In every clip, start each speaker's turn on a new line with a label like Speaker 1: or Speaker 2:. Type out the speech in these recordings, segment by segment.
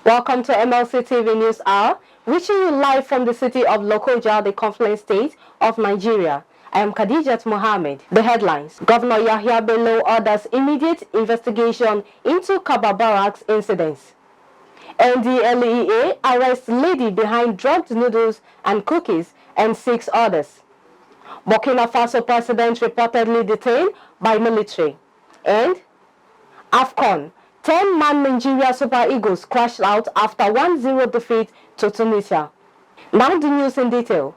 Speaker 1: Welcome to Mlc Tv News Hour, reaching you live from the city of Lokoja, the confluent state of Nigeria. I am Khadijat Mohammed. The headlines: Governor YAHAYA BELLO orders immediate investigation into KABBA barracks incidents. NDLEA arrests lady behind drugged noodles and cookies and 6 others. Burkina Faso president reportedly detained by military. And AFCON, 10-man Nigeria Super Eagles crashed out after 1-0 defeat to Tunisia. Now the news in detail.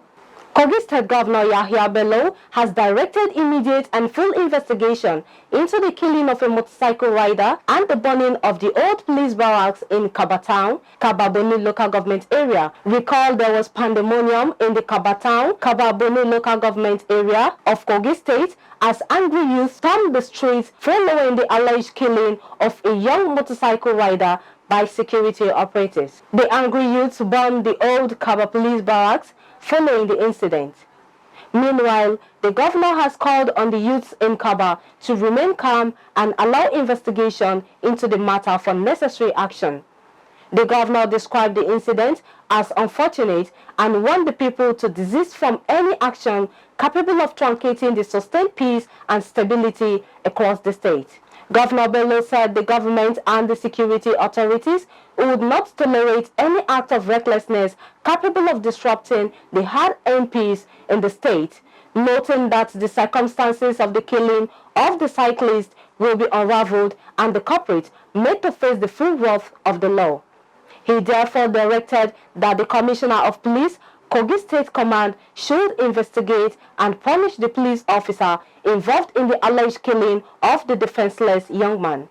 Speaker 1: Kogi State Governor YAHAYA BELLO has directed immediate and full investigation into the killing of a motorcycle rider and the burning of the old police barracks in KABBA town, KABBA local government area. Recall there was pandemonium in the KABBA town, KABBA local government area of Kogi State as angry youth stormed the streets following the alleged killing of a young motorcycle rider by security operatives. The angry youths bombed the old KABBA police barracks following the incident. Meanwhile, the governor has called on the youths in KABBA to remain calm and allow investigation into the matter for necessary action. The governor described the incident as unfortunate and warned the people to desist from any action capable of truncating the sustained peace and stability across the state. Governor Bello said the government and the security authorities would not tolerate any act of recklessness capable of disrupting the hard-earned peace in the state, noting that the circumstances of the killing of the cyclist will be unraveled and the culprit made to face the full wrath of the law. He therefore directed that the Commissioner of Police, Kogi State Command, should investigate and punish the police officer involved in the alleged killing of the defenseless young man.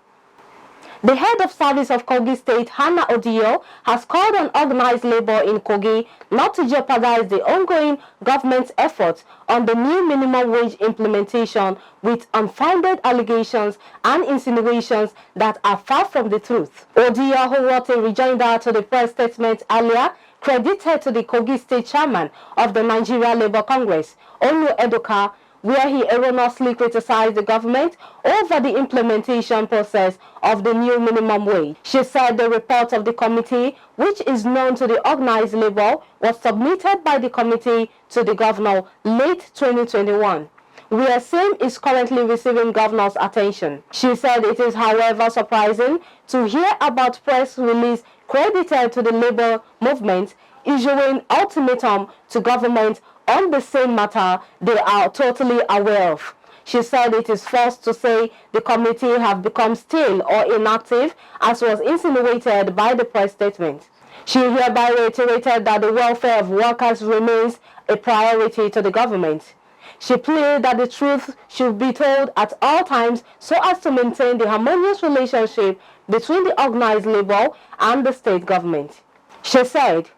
Speaker 1: The head of service of Kogi State, Hannah Odio, has called on organized labor in Kogi not to jeopardize the ongoing government's efforts on the new minimum wage implementation with unfounded allegations and insinuations that are far from the truth. Odio, who wrote a rejoinder to the press statement earlier, credited to the Kogi State chairman of the Nigeria Labour Congress, Onu Edoka, where he erroneously criticized the government over the implementation process of the new minimum wage. She said the report of the committee, which is known to the organized labor, was submitted by the committee to the governor late 2021. Where same is currently receiving governor's attention. She said it is, however, surprising to hear about press release credited to the labor movement issuing ultimatum to government on the same matter they are totally aware of. She said it is false to say the committee have become stale or inactive, as was insinuated by the press statement. She hereby reiterated that the welfare of workers remains a priority to the government. She pleaded that the truth should be told at all times so as to maintain the harmonious relationship between the organized labor and the state government. She said,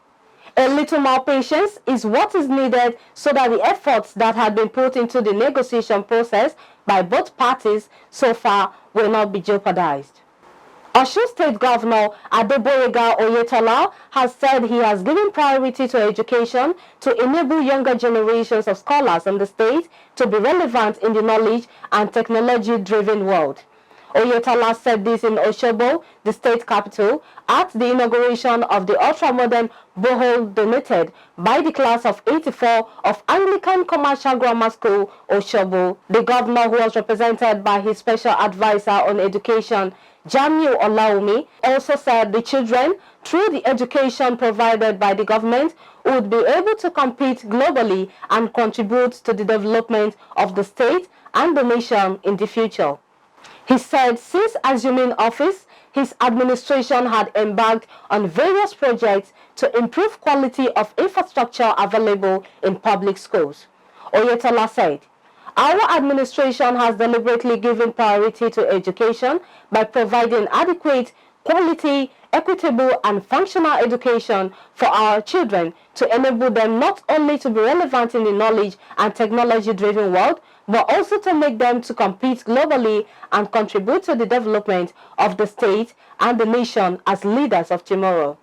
Speaker 1: "A little more patience is what is needed so that the efforts that had been put into the negotiation process by both parties so far will not be jeopardized." Osun State Governor Adeboyega Oyetola has said he has given priority to education to enable younger generations of scholars in the state to be relevant in the knowledge and technology-driven world. Oyetola said this in Osogbo, the state capital, at the inauguration of the ultra-modern borehole donated by the class of 84 of Anglican Commercial Grammar School, Osogbo. The governor, who was represented by his special advisor on education, Jamiu Olaomi, also said the children, through the education provided by the government, would be able to compete globally and contribute to the development of the state and the nation in the future. He said since assuming office, his administration had embarked on various projects to improve quality of infrastructure available in public schools. Oyetola said, "Our administration has deliberately given priority to education by providing adequate, quality, equitable and functional education for our children to enable them not only to be relevant in the knowledge and technology-driven world, but also to make them to compete globally and contribute to the development of the state and the nation as leaders of tomorrow."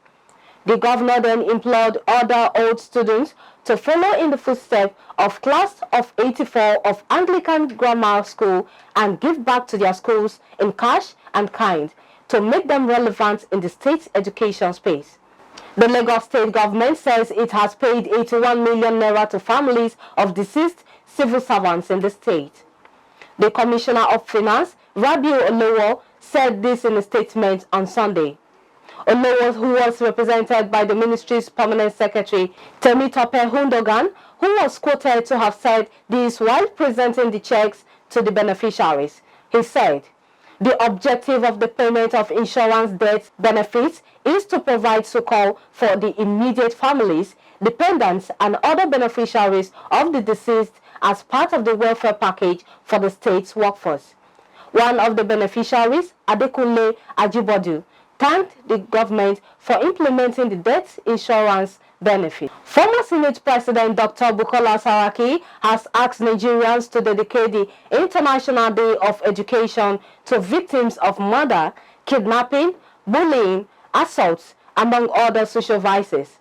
Speaker 1: The governor then implored other old students to follow in the footsteps of class of 84 of Anglican Grammar School and give back to their schools in cash and kind, to make them relevant in the state's education space. The Lagos state government says it has paid 81 million naira to families of deceased civil servants in the state. The Commissioner of Finance, Rabiu Olowo, said this in a statement on Sunday. Olowo, who was represented by the ministry's permanent secretary, Temitope Hundogan, who was quoted to have said this while presenting the checks to the beneficiaries. He said, "The objective of the payment of insurance death benefits is to provide succor for the immediate families, dependents, and other beneficiaries of the deceased as part of the welfare package for the state's workforce." One of the beneficiaries, Adekunle Ajibodu, thanked the government for implementing the death insurance benefit. Former Senate President Dr. Bukola Saraki has asked Nigerians to dedicate the International Day of Education to victims of murder, kidnapping, bullying, assaults, among other social vices.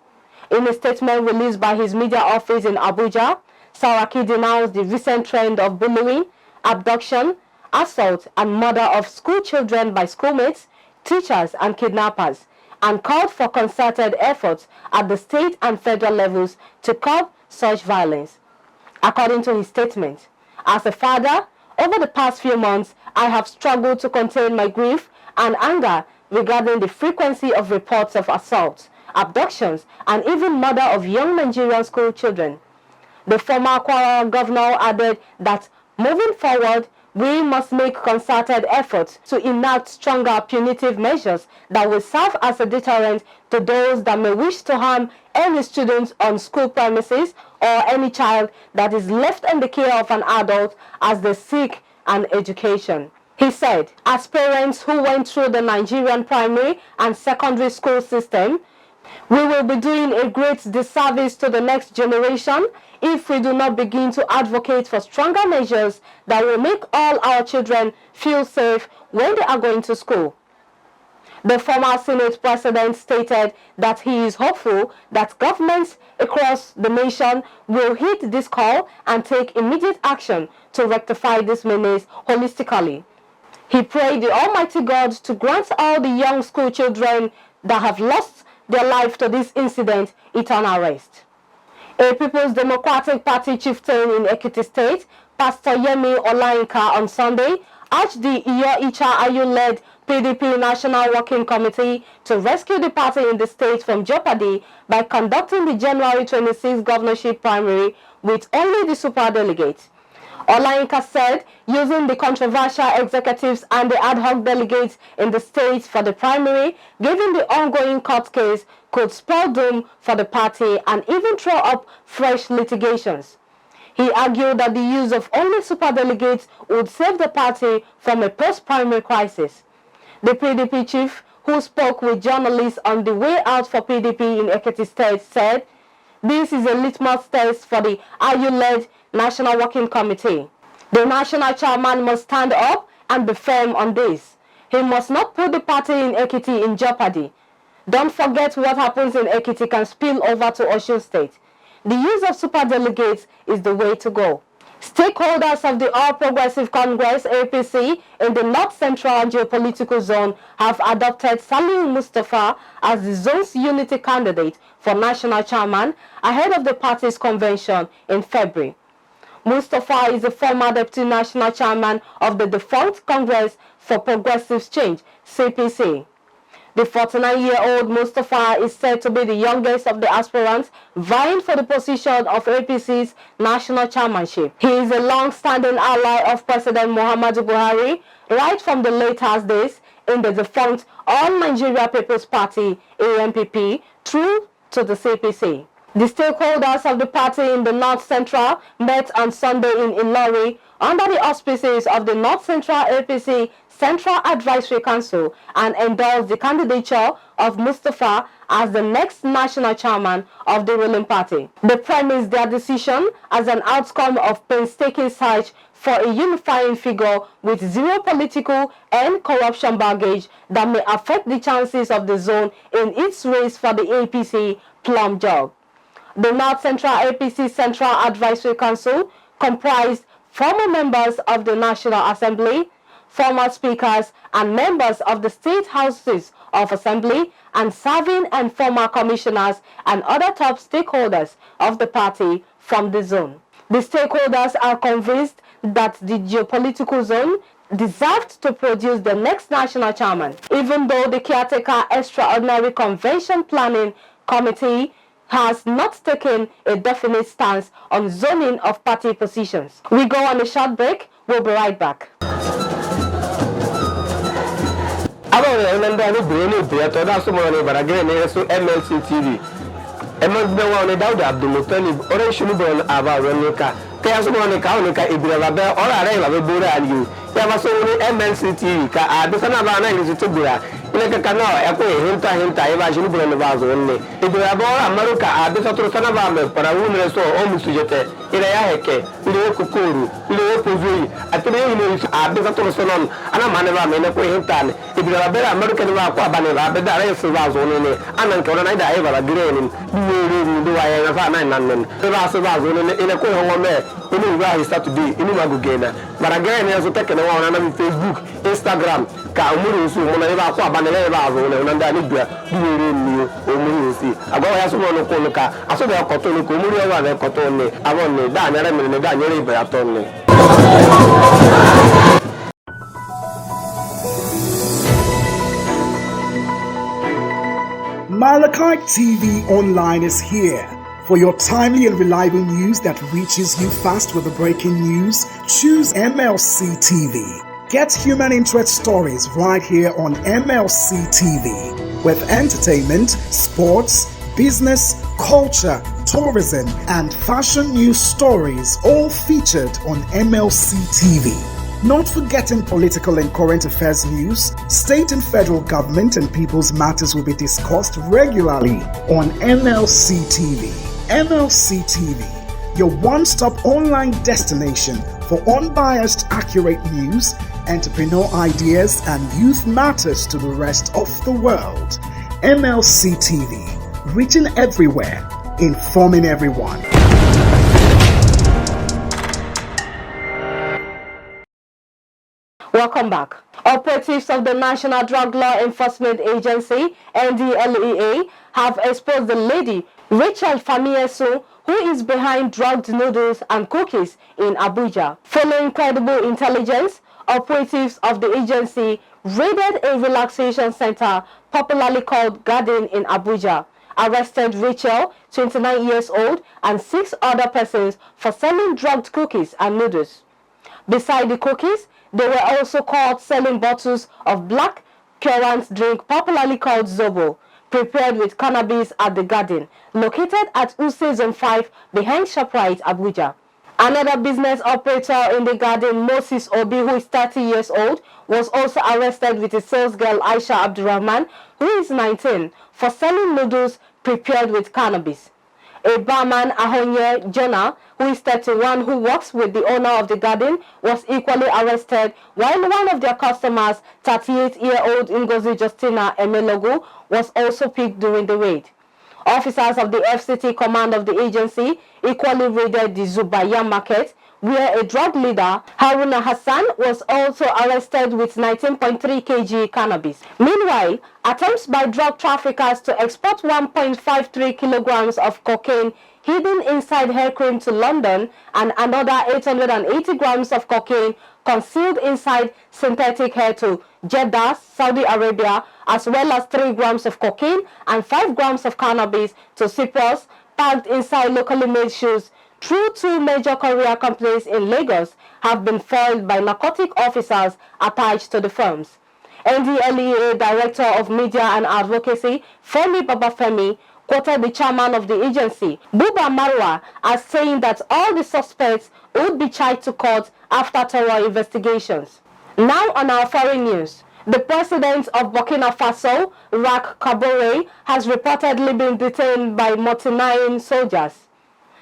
Speaker 1: In a statement released by his media office in Abuja, Saraki denounced the recent trend of bullying, abduction, assault, and murder of school children by schoolmates, teachers, and kidnappers, and called for concerted efforts at the state and federal levels to curb such violence. According to his statement, "As a father, over the past few months, I have struggled to contain my grief and anger regarding the frequency of reports of assaults, abductions, and even murder of young Nigerian school children." The former Kwara governor added that moving forward, we must make concerted efforts to enact stronger punitive measures that will serve as a deterrent to those that may wish to harm any students on school premises or any child that is left in the care of an adult as they seek an education. He said, "As parents who went through the Nigerian primary and secondary school system, we will be doing a great disservice to the next generation if we do not begin to advocate for stronger measures that will make all our children feel safe when they are going to school." The former Senate President stated that he is hopeful that governments across the nation will heed this call and take immediate action to rectify this menace holistically. He prayed the Almighty God to grant all the young school children that have lost their life to this incident eternal rest. A People's Democratic Party chieftain in Ekiti State, Pastor Yemi Olayinka, on Sunday urged the Iyo-Icha Ayu-led PDP National Working Committee to rescue the party in the state from jeopardy by conducting the January 26 governorship primary with only the superdelegates. Olayinka said using the controversial executives and the ad hoc delegates in the state for the primary, given the ongoing court case, could spell doom for the party and even throw up fresh litigations. He argued that the use of only superdelegates would save the party from a post-primary crisis. The PDP chief, who spoke with journalists on the way out for PDP in Ekiti State, said, "This is a litmus test for the Ayu-led National Working Committee. The national chairman must stand up and be firm on this. He must not put the party in Ekiti in jeopardy. Don't forget what happens in Ekiti can spill over to Osun State. The use of superdelegates is the way to go." Stakeholders of the All Progressive Congress APC in the North Central Geopolitical Zone have adopted Salim Mustafa as the zone's unity candidate for national chairman ahead of the party's convention in February. Mustafa is the former deputy national chairman of the defunct Congress for Progressive Change, CPC. The 49-year-old Mustafa is said to be the youngest of the aspirants vying for the position of APC's national chairmanship. He is a long-standing ally of President Muhammadu Buhari right from the latest days in the defunct All Nigeria People's Party, ANPP, through to the CPC. The stakeholders of the party in the North Central met on Sunday in Ilori under the auspices of the North Central APC Central Advisory Council and endorsed the candidature of Mustafa as the next national chairman of the ruling party. They premised their decision as an outcome of painstaking search for a unifying figure with zero political and corruption baggage that may affect the chances of the zone in its race for the APC plum job. The North Central APC Central Advisory Council comprised former members of the National Assembly, former speakers, and members of the state houses of assembly, and serving and former commissioners and other top stakeholders of the party from the zone. The stakeholders are convinced that the geopolitical zone deserved to produce the next national chairman, even though the caretaker extraordinary convention planning committee has not taken a definite stance on zoning of party positions. We go on a short break. We'll be right back.
Speaker 2: MLC TV. MLC TV ka abisana ba na ngizo tubura ile ka na ya ko hinta eba jini bura ba zo ne ibura ba amaruka abisa turu sana ba me para wumre so o musujete ile ya heke ile kokuru ile pozui atire ile abisa turu sana ana mane ba me ne ko hinta ne ibura ba amaruka ne ba ko abane ba be da re so ba zo ne anan ko na ida eba ba dire ne ni wa ya na fa na nan ba so ba zo ne ile ko ho me ini wa hi Saturday ini ma gugena baragena ne so take na na Facebook, Instagram, ka umuri usu mona eba kwa banele ba zo ne nda ni bia duwere ni umuri usi agwa ya so no ko nuka aso be koto ni ko umuri wa be koto ni awon ni da nyare mi ni da nyare ibe ato ni.
Speaker 3: Mlc TV Online is here. For your timely and reliable news that reaches you fast with the breaking news, choose MLC TV. Get human interest stories right here on MLC TV with entertainment, sports, business, culture, tourism, and fashion news stories all featured on MLC TV. Not forgetting political and current affairs news, state and federal government and people's matters will be discussed regularly on MLC TV. MLC TV, your one-stop online destination for unbiased, accurate news, entrepreneur ideas, and youth matters to the rest of the world. MLC TV, reaching everywhere, informing everyone.
Speaker 1: Welcome back. Operatives of the National Drug Law Enforcement Agency, NDLEA, have exposed the lady Rachel Famieso, who is behind drugged noodles and cookies in Abuja. Following credible intelligence, operatives of the agency raided a relaxation center popularly called Garden in Abuja, arrested Rachel, 29 years old, and 6 other persons for selling drugged cookies and noodles. Beside the cookies, they were also caught selling bottles of black currant drink popularly called Zobo, prepared with cannabis at the Garden, located at Use Zone 5 behind ShopRite, Abuja. Another business operator in the Garden, Moses Obi, who is 30 years old, was also arrested with a sales girl, Aisha Abdurrahman, who is 19, for selling noodles prepared with cannabis. A barman, Ahonye Jonah, who is 31, who works with the owner of the Garden, was equally arrested, while one of their customers, 38-year-old Ngozi Justina Emelogu, was also picked during the raid. Officers of the FCT command of the agency equally raided the Zubaya market, where a drug leader, Haruna Hassan, was also arrested with 19.3 kg cannabis. Meanwhile, attempts by drug traffickers to export 1.53 kilograms of cocaine hidden inside hair cream to London and another 880 grams of cocaine concealed inside synthetic hair to Jeddah, Saudi Arabia, as well as 3 grams of cocaine and 5 grams of cannabis to Cyprus, packed inside locally made shoes through 2 major courier companies in Lagos, have been foiled by narcotic officers attached to the firms. NDLEA Director of Media and Advocacy, Femi Babafemi, quoted the chairman of the agency, Buba Marwa, as saying that all the suspects would be charged to court after thorough investigations. Now on our foreign news. The president of Burkina Faso, Rak Kabore, has reportedly been detained by 49 soldiers.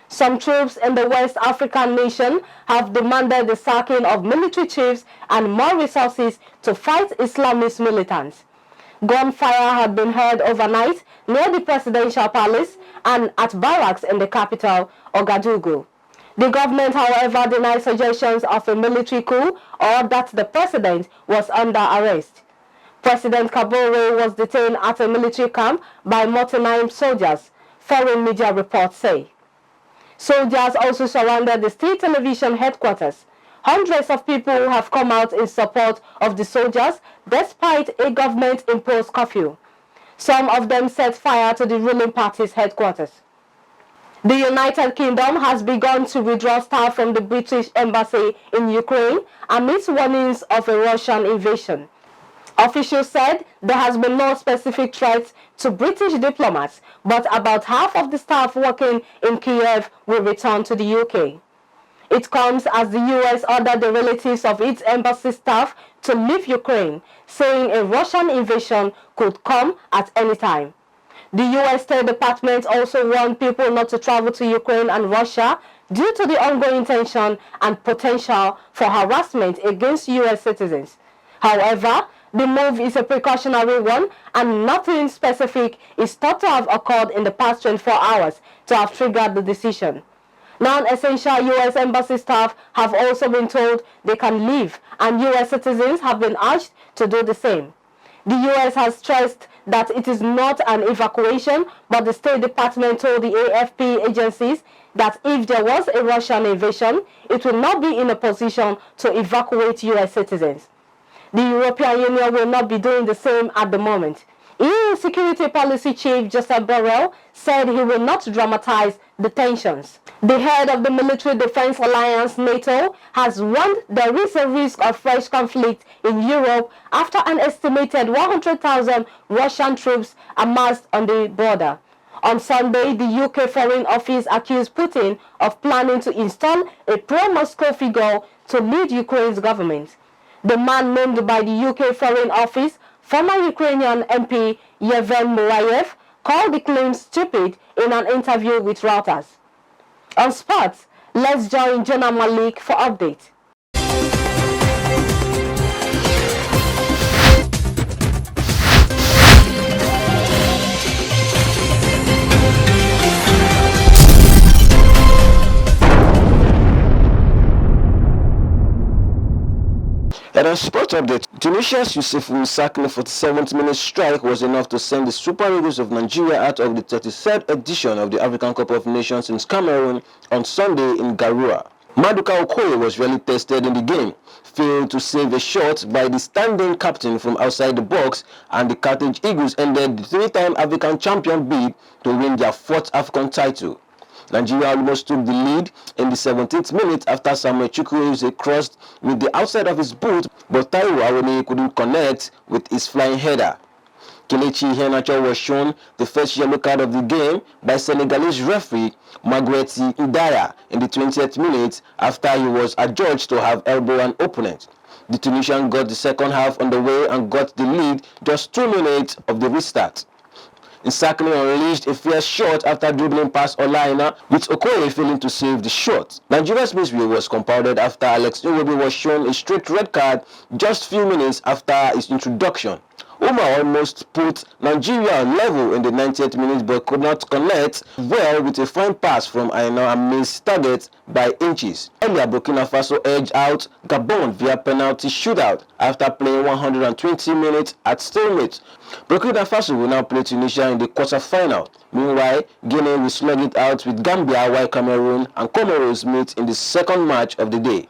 Speaker 1: Some troops in the West African nation have demanded the sacking of military chiefs and more resources to fight Islamist militants. Gunfire had been heard overnight near the presidential palace and at barracks in the capital, Ouagadougou. The government, however, denied suggestions of a military coup or that the president was under arrest. President KABBA was detained at a military camp by multi-armed soldiers, foreign media reports say. Soldiers also surrounded the state television headquarters. Hundreds of people have come out in support of the soldiers despite a government-imposed curfew. Some of them set fire to the ruling party's headquarters. The United Kingdom has begun to withdraw staff from the British embassy in Ukraine amidst warnings of a Russian invasion. Officials said there has been no specific threat to British diplomats, but about half of the staff working in Kiev will return to the UK. It comes as the US ordered the relatives of its embassy staff to leave Ukraine, saying a Russian invasion could come at any time. The US State Department also warned people not to travel to Ukraine and Russia due to the ongoing tension and potential for harassment against US citizens. However, the move is a precautionary one and nothing specific is thought to have occurred in the past 24 hours to have triggered the decision. Non-essential US embassy staff have also been told they can leave, and US citizens have been urged to do the same. The US has stressed that it is not an evacuation, but the State Department told the AFP agencies that if there was a Russian invasion, it will not be in a position to evacuate US citizens. The European Union will not be doing the same at the moment. EU Security Policy Chief Joseph Borrell said he will not dramatize the tensions. The head of the Military Defense Alliance, NATO, has warned there is a risk of fresh conflict in Europe after an estimated 100,000 Russian troops amassed on the border. On Sunday, the UK Foreign Office accused Putin of planning to install a pro-Moscow figure to lead Ukraine's government. The man named by the UK Foreign Office, former Ukrainian MP Yevhen Murayev, called the claims stupid in an interview with Reuters. On sports, let's join Jonah Malik for update.
Speaker 2: And on sport update, Tunisia's Youssefou Sakni 47th-minute strike was enough to send the Super Eagles of Nigeria out of the 33rd edition of the African Cup of Nations in Cameroon on Sunday in Garoua. Maduka Okoye was really tested in the game, failed to save a shot by the standing captain from outside the box, and the Carthage Eagles ended the three-time African champion bid to win their 4th AFCON title. Nigeria almost took the lead in the 17th minute after Samuel Chukwueze crossed with the outside of his boot, but Taiwo Awoniyi couldn't connect with his flying header. Kelechi Iheanacho was shown the first yellow card of the game by Senegalese referee Marguerite Idaya in the 20th minute after he was adjudged to have elbowed an opponent. The Tunisian got the second half underway and got the lead just 2 minutes of the restart. Sakni unleashed a fierce shot after dribbling past Olaina, with Okoye failing to save the shot. Nigeria's misplay was compounded after Alex Iwobi was shown a straight red card just few minutes after his introduction. Omar almost put Nigeria on level in the 90th minute but could not connect well with a fine pass from Aina and missed target by inches. Earlier, Burkina Faso edged out Gabon via penalty shootout after playing 120 minutes at stalemate. Burkina Faso will now play Tunisia in the quarter-final. Meanwhile, Guinea will slug it out with Gambia while Cameroon and Comoros meet in the second match of the day.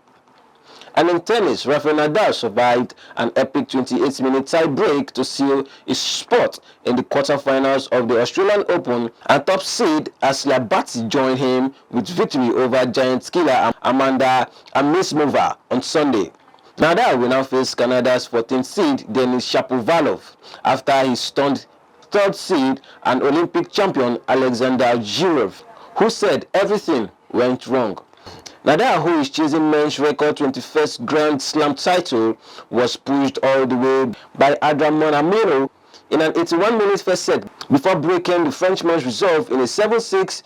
Speaker 2: And in tennis, Rafael Nadal survived an epic 28-minute tie-break to seal his spot in the quarterfinals of the Australian Open, and top seed Aslia Barty joined him with victory over giant killer Amanda Anisimova on Sunday. Nadal will now face Canada's 14th seed Denis Shapovalov after he stunned 3rd seed and Olympic champion Alexander Zverev, who said everything went wrong. Nadal, who is chasing men's record 21st Grand Slam title, was pushed all the way by Adrian Amiro in an 81-minute first set before breaking the Frenchman's resolve in a 7-6,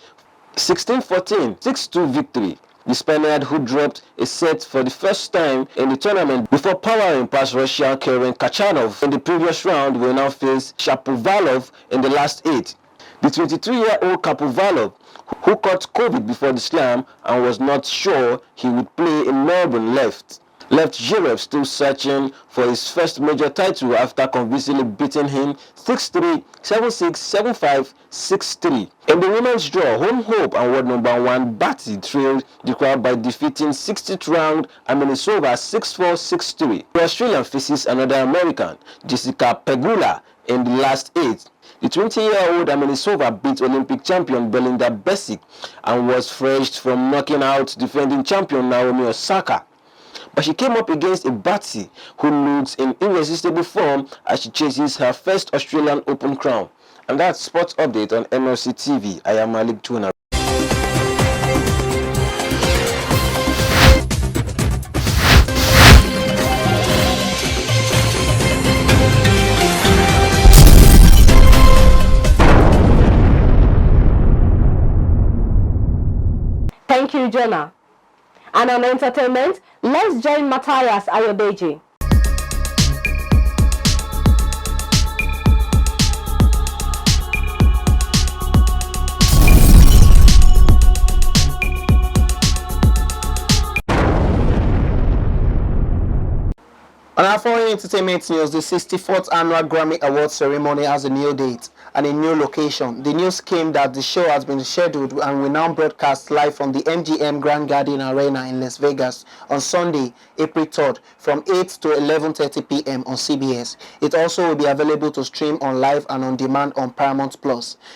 Speaker 2: 16-14, 6-2 victory. The Spaniard, who dropped a set for the first time in the tournament before powering past Russian Karen Khachanov in the previous round, will now face Shapovalov in the last 8.
Speaker 4: The 23-year-old Capovalo, who caught COVID before the slam and was not sure he would play in Melbourne, left Zverev still searching for his first major title after convincingly beating him 6-3, 7-6, 7-5, 6-3. In the women's draw, home hope and world number 1 Batty trailed the crowd by defeating 60th round Amenisova 6-4, 6-3. The Australian faces another American, Jessica Pegula, in the last 8. The 20-year-old Amenisova beat Olympic champion Belinda Bencic and was fresh from knocking out defending champion Naomi Osaka. But she came up against a Batty who looks in irresistible form as she chases her first Australian Open crown. And that's Sports Update on Mlc TV. I am Mlc Tv.
Speaker 1: Thank you, Jonah. And on entertainment, let's join Matthias Ayodeji.
Speaker 5: On our foreign entertainment news, the 64th annual Grammy Awards ceremony has a new date and a new location. The news came that the show has been scheduled and will now broadcast live from the MGM Grand Garden Arena in Las Vegas on Sunday, April 3rd from 8 to 11:30 p.m. on CBS. It also will be available to stream on live and on demand on Paramount+.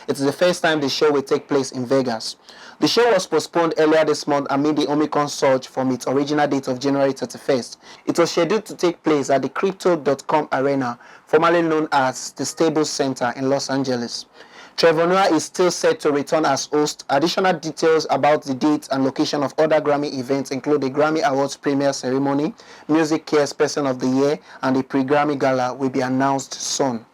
Speaker 5: It is the first time the show will take place in Vegas. The show was postponed earlier this month amid the Omicron surge from its original date of January 31st. It was scheduled to take place at the Crypto.com Arena, formerly known as the Staples Center in Los Angeles. Trevor Noah is still set to return as host. Additional details about the date and location of other Grammy events include the Grammy Awards premiere ceremony, Music Cares Person of the Year, and the pre-Grammy Gala will be announced soon.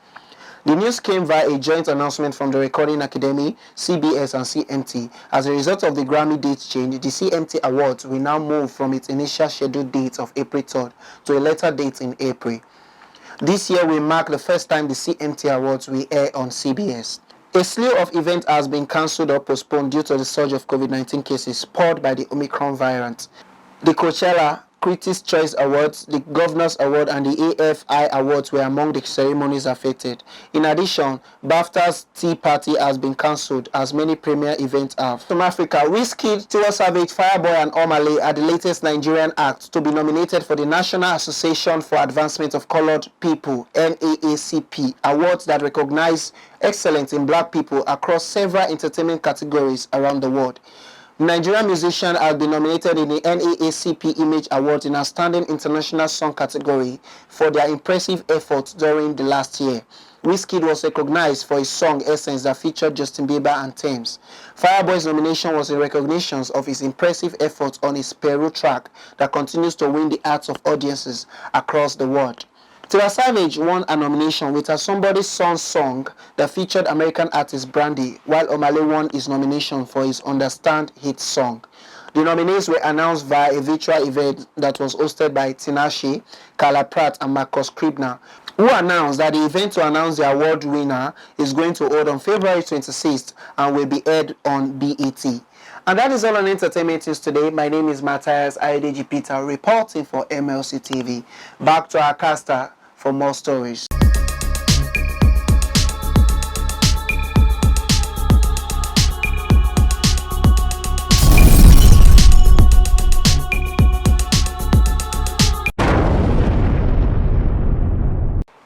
Speaker 5: The news came via a joint announcement from the Recording Academy, CBS and CMT. As a result of the Grammy date change, the CMT Awards will now move from its initial scheduled date of April 3rd to a later date in April. This year will mark the first time the CMT Awards will air on CBS. A slew of events has been cancelled or postponed due to the surge of COVID-19 cases spurred by the Omicron variant. The Coachella, Critics' Choice Awards, the Governor's Award and the AFI Awards were among the ceremonies affected. In addition, BAFTA's Tea Party has been cancelled as many premier events have. From Africa, Wizkid, Tiwa Savage, Fireboy and Omale are the latest Nigerian acts to be nominated for the National Association for Advancement of Colored People, NAACP, awards that recognize excellence in black people across several entertainment categories around the world. Nigerian musicians have been nominated in the NAACP Image Awards in Outstanding International Song category for their impressive efforts during the last year. Wizkid was recognized for his song Essence that featured Justin Bieber and Thames. Fireboy's nomination was in recognition of his impressive efforts on his Peru track that continues to win the hearts of audiences across the world. Tiwa Savage won a nomination with a Somebody's Son song that featured American artist Brandy, while Omale won his nomination for his Understand hit song. The nominees were announced via a virtual event that was hosted by Tinashe, Carla Pratt and Marcus Kribner, who announced that the event to announce the award winner is going to hold on February 26th and will be aired on BET. And that is all on entertainment news today. My name is Matthias Ayodeji Peter, reporting for Mlc TV. Back to our caster for more stories.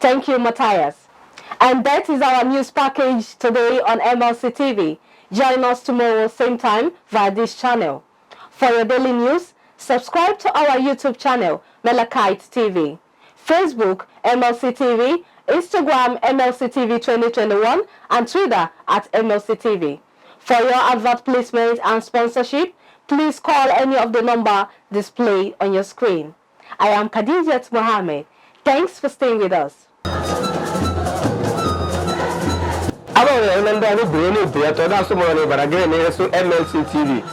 Speaker 1: Thank you, Matthias. And that is our news package today on Mlc TV. Join us tomorrow, same time, via this channel. For your daily news, subscribe to our YouTube channel, Mlc TV. Facebook, Mlc TV, Instagram, Mlc TV 2021, and Twitter at Mlc TV. For your advert placement and sponsorship, please call any of the number displayed on your screen. I am Khadijat Mohammed. Thanks for staying with us.
Speaker 2: MLC TV.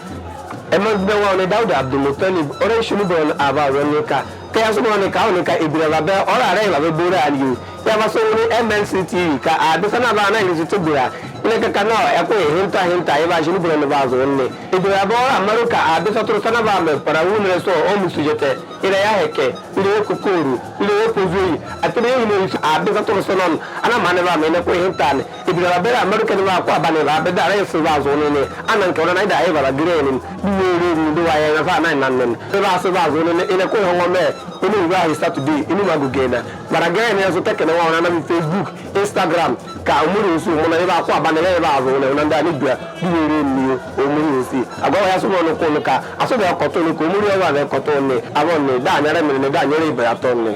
Speaker 2: Emmanuel Dauda Abdul Muttalib, Orange Shunibon Ava Ronica, Kayasumone Kaunika, Ibrahim, or Arela, Bura, and you. Yavaso MLC TV, Adesana Vana is to Bura. ile ka no e ko hinta e ba jinu bro ne ba zo ne e do ya bo amaru ka ade so tro sana ba me para wu ne so o mu sujete ile ya heke ile ko koru ile ko zui atene ile ade so tro sana ana mane ba me ne ko hinta ne e bi ba be amaru ka ne ba ko abane ba be da re so ba zo ne ana nke ona na da e ba gire ni duwe do wa ya na fa na nan ne ba so ba zo ne ile ko ho me onu wa hi Saturday ini magugena baragaya ne so take na wa na Facebook Instagram ka umuri usu mo na ba ko abane ba zo ne na nda ni bia duwe ni umuri usi agwa ya so no ko ka aso be ko to ni ko umuri wa be ko to ni abon ni da nyare mi ni da nyare ibe aton ni